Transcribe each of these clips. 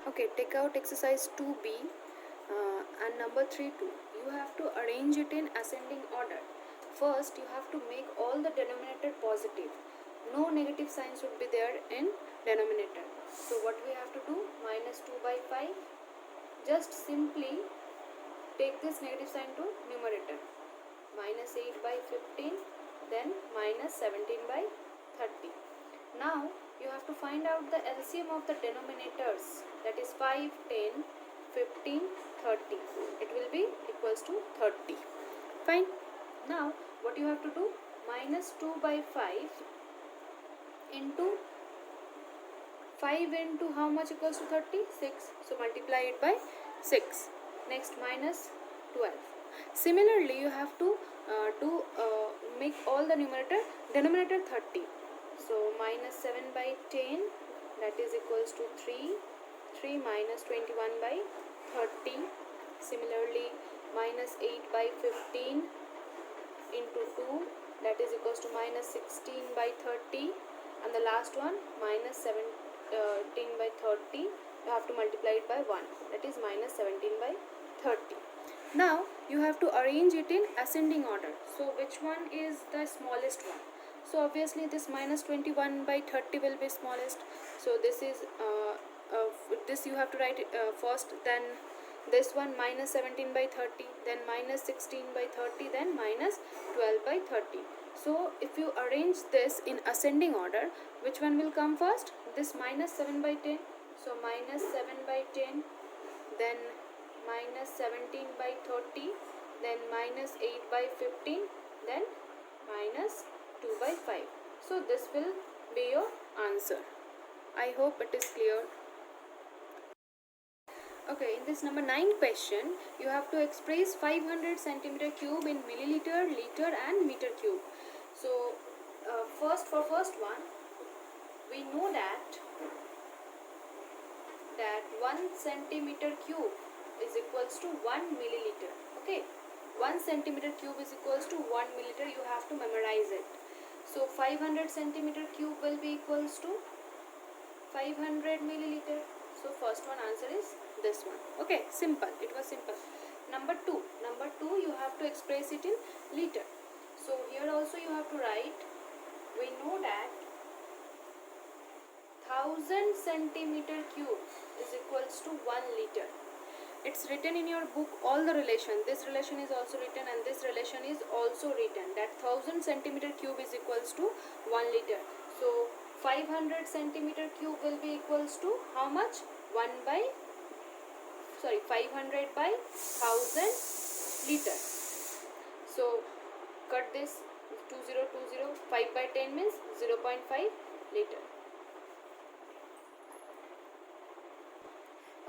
Okay, take out exercise 2b and number 3 2. You have to arrange it in ascending order. First, you have to make all the denominator positive. No negative signs would be there in denominator. So, what we have to do? Minus 2 by 5. Just simply take this negative sign to numerator. Minus 8 by 15, then minus 17 by 30. Now you have to find out the LCM of the denominators, that is 5, 10, 15, 30. It will be equals to 30. Fine. Now what you have to do? Minus 2 by 5 into 5 into how much equals to 30? 6. So multiply it by 6. Next minus 12. Similarly, you have to make all the denominator 30. So minus 7 by 10, that is equals to 3. 3 minus 21 by 30. Similarly, minus 8 by 15 into 2, that is equals to minus 16 by 30. And the last one, minus 17 by 30. You have to multiply it by 1, that is minus 17 by 30. Now you have to arrange it in ascending order. So which one is the smallest one? So obviously this minus 21 by 30 will be smallest. So this is this you have to write first, then this one minus 17 by 30, then minus 16 by 30, then minus 12 by 30. So if you arrange this in ascending order, which one will come first? This minus 7 by 10. So minus 7 by 10, then minus 17 by 30, then minus 8 by 15, then minus 2 by 5. So this will be your answer. I hope it is clear. Okay, in this number 9 question, you have to express 500 centimeter cube in milliliter, liter and meter cube. So first one, we know that 1 centimeter cube is equals to 1 milliliter. Okay, 1 centimeter cube is equals to 1 milliliter. You have to memorize it. So 500 centimeter cube will be equals to 500 milliliter. So first one answer is this one. Okay, simple. It was simple. Number 2. Number 2, you have to express it in liter. So here also you have to write. We know that 1000 centimeter cube is equals to 1 liter. It's written in your book, all the relation. This relation is also written and this relation is also written, that 1000 centimeter cube is equals to 1 liter. So 500 centimeter cube will be equals to how much? 500 by 1000 liter. So cut this 2020, 5 by 10 means 0.5 liter.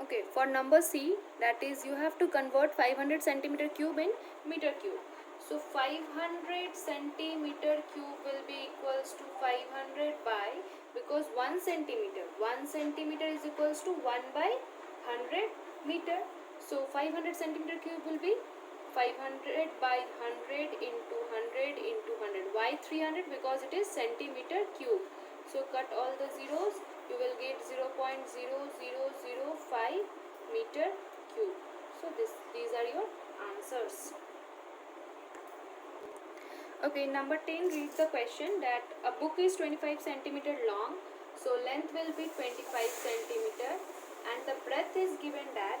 Okay, for number C, that is you have to convert 500 centimeter cube in meter cube. So 500 centimeter cube will be equals to 500 by, because 1 centimeter is equals to 1 by 100 meter. So 500 centimeter cube will be 500 by 100 into 100 into 100. Why 300? Because it is centimeter cube. So cut all the zeros. You will get 0.0005 meter cube. So these are your answers. Okay, number 10, read the question that a book is 25 centimeter long. So length will be 25 centimeter and the breadth is given that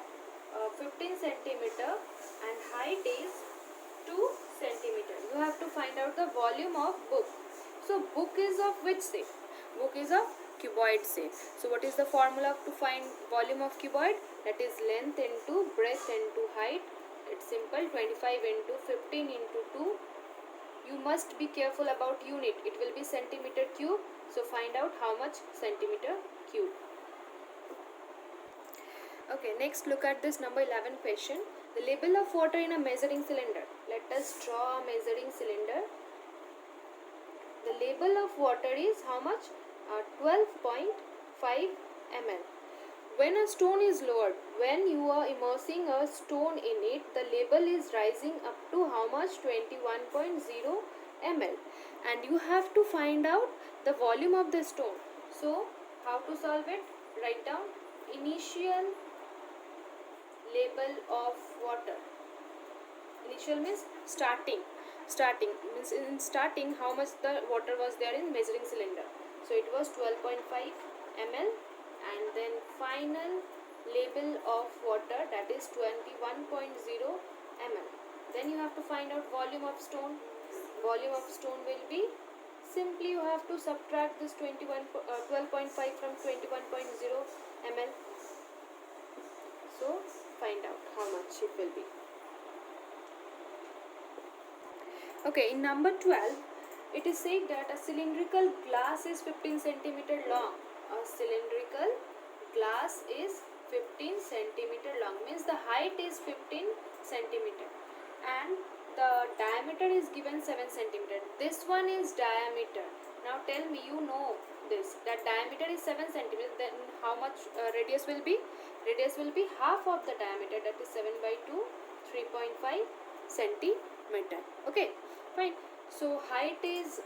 15 centimeter and height is 2 centimeter. You have to find out the volume of book. So book is of which shape? Book is of cuboid shape. So what is the formula to find volume of cuboid? That is length into breadth into height. It's simple, 25 into 15 into 2. You must be careful about unit. It will be centimeter cube. So find out how much centimeter cube. Okay, next look at this number 11 question. The label of water in a measuring cylinder. Let us draw a measuring cylinder. The label of water is how much? 12.5 ml. When a stone is lowered, when you are immersing a stone in it, the label is rising up to how much? 21.0 ml. And you have to find out the volume of the stone. So, how to solve it? Write down initial level of water. Initial means starting. Starting means in starting how much the water was there in measuring cylinder. So it was 12.5 ml, and then final level of water, that is 21.0 ml. Then you have to find out volume of stone. Volume of stone will be, simply you have to subtract this 12.5 from 21.0 ml. So find out how much it will be. Okay, in number 12, it is said that a cylindrical glass is 15 centimeter long. A cylindrical glass is 15 centimeter long, means the height is 15 centimeter and the diameter is given 7 centimeter. This one is diameter. Now tell me, you know this, that diameter is 7 centimeter, then how much radius will be? Radius will be half of the diameter, that is 7 by 2, 3.5 centimeter. Okay, fine. So height is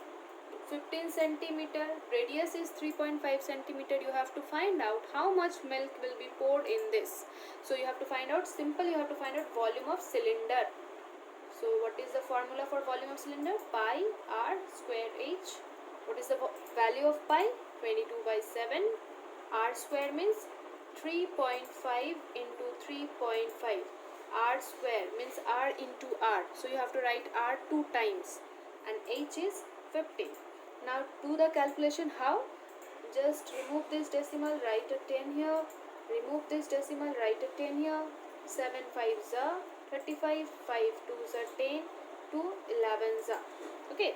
15 centimeter, radius is 3.5 centimeter. You have to find out how much milk will be poured in this. So you have to find out, simple, you have to find out volume of cylinder. So what is the formula for volume of cylinder? Pi r square h. What is the value of pi? 22 by 7. R square means 3.5 into 3.5. R square means R into R. So you have to write R 2 times. And h is 15. Now do the calculation. How? Just remove this decimal, write a 10 here. Remove this decimal, write a 10 here. 7 5s are 35, 5 2s are 10, 2 11s are. Okay.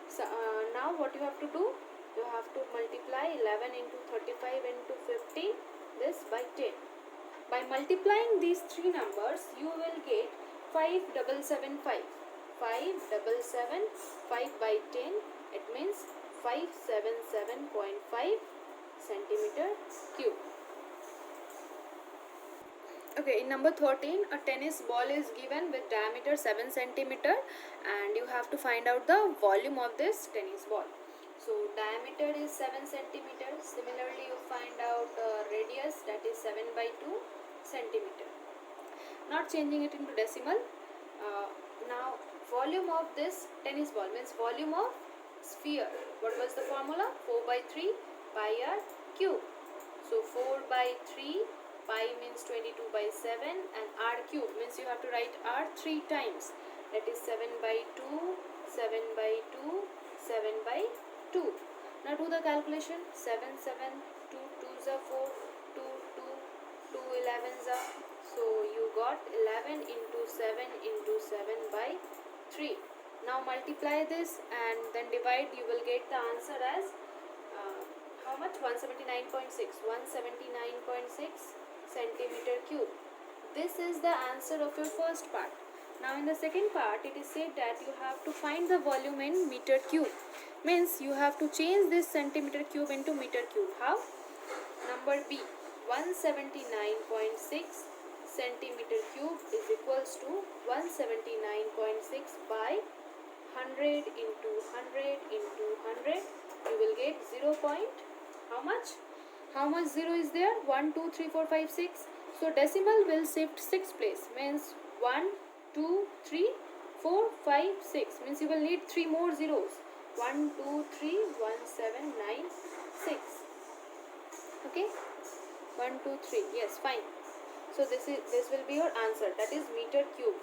So now what you have to do? You have to multiply 11 into 35 into 50, this by 10. By multiplying these three numbers, you will get 5775. 5775 by 10, it means 577.5 centimeter cube. Okay, in number 13, a tennis ball is given with diameter 7 centimeter and you have to find out the volume of this tennis ball. So diameter is 7 centimeter. Similarly, you find out radius, that is 7 by 2 centimeter. Not changing it into decimal. Now volume of this tennis ball means volume of sphere. What was the formula? 4 by 3 pi r cube. So 4 by 3 pi means 22 by 7 and r cube means you have to write r 3 times. That is 7 by 2, 7 by 2, 7 by 2. Now do the calculation. 7 7, 2 2s are 4, 2 2, 2 11s are. So you got 11 into 7 into 7 by 3. Now multiply this and then divide. You will get the answer as how much? 179.6. 179.6 centimeter cube. This is the answer of your first part. Now in the second part, it is said that you have to find the volume in meter cube. Means you have to change this centimeter cube into meter cube. How? Number B. 179.6 centimeter cube is equals to 179.6 by 100 into 100 into 100. You will get 0. How much? How much 0 is there? 1, 2, 3, 4, 5, 6. So decimal will shift 6 place. Means 1, 2, 3, 4, 5, 6. Means you will need 3 more zeros. 1, 2, 3, 1, 7, 9, 6. Okay? 1, 2, 3. Yes, fine. So this will be your answer. That is meter cube.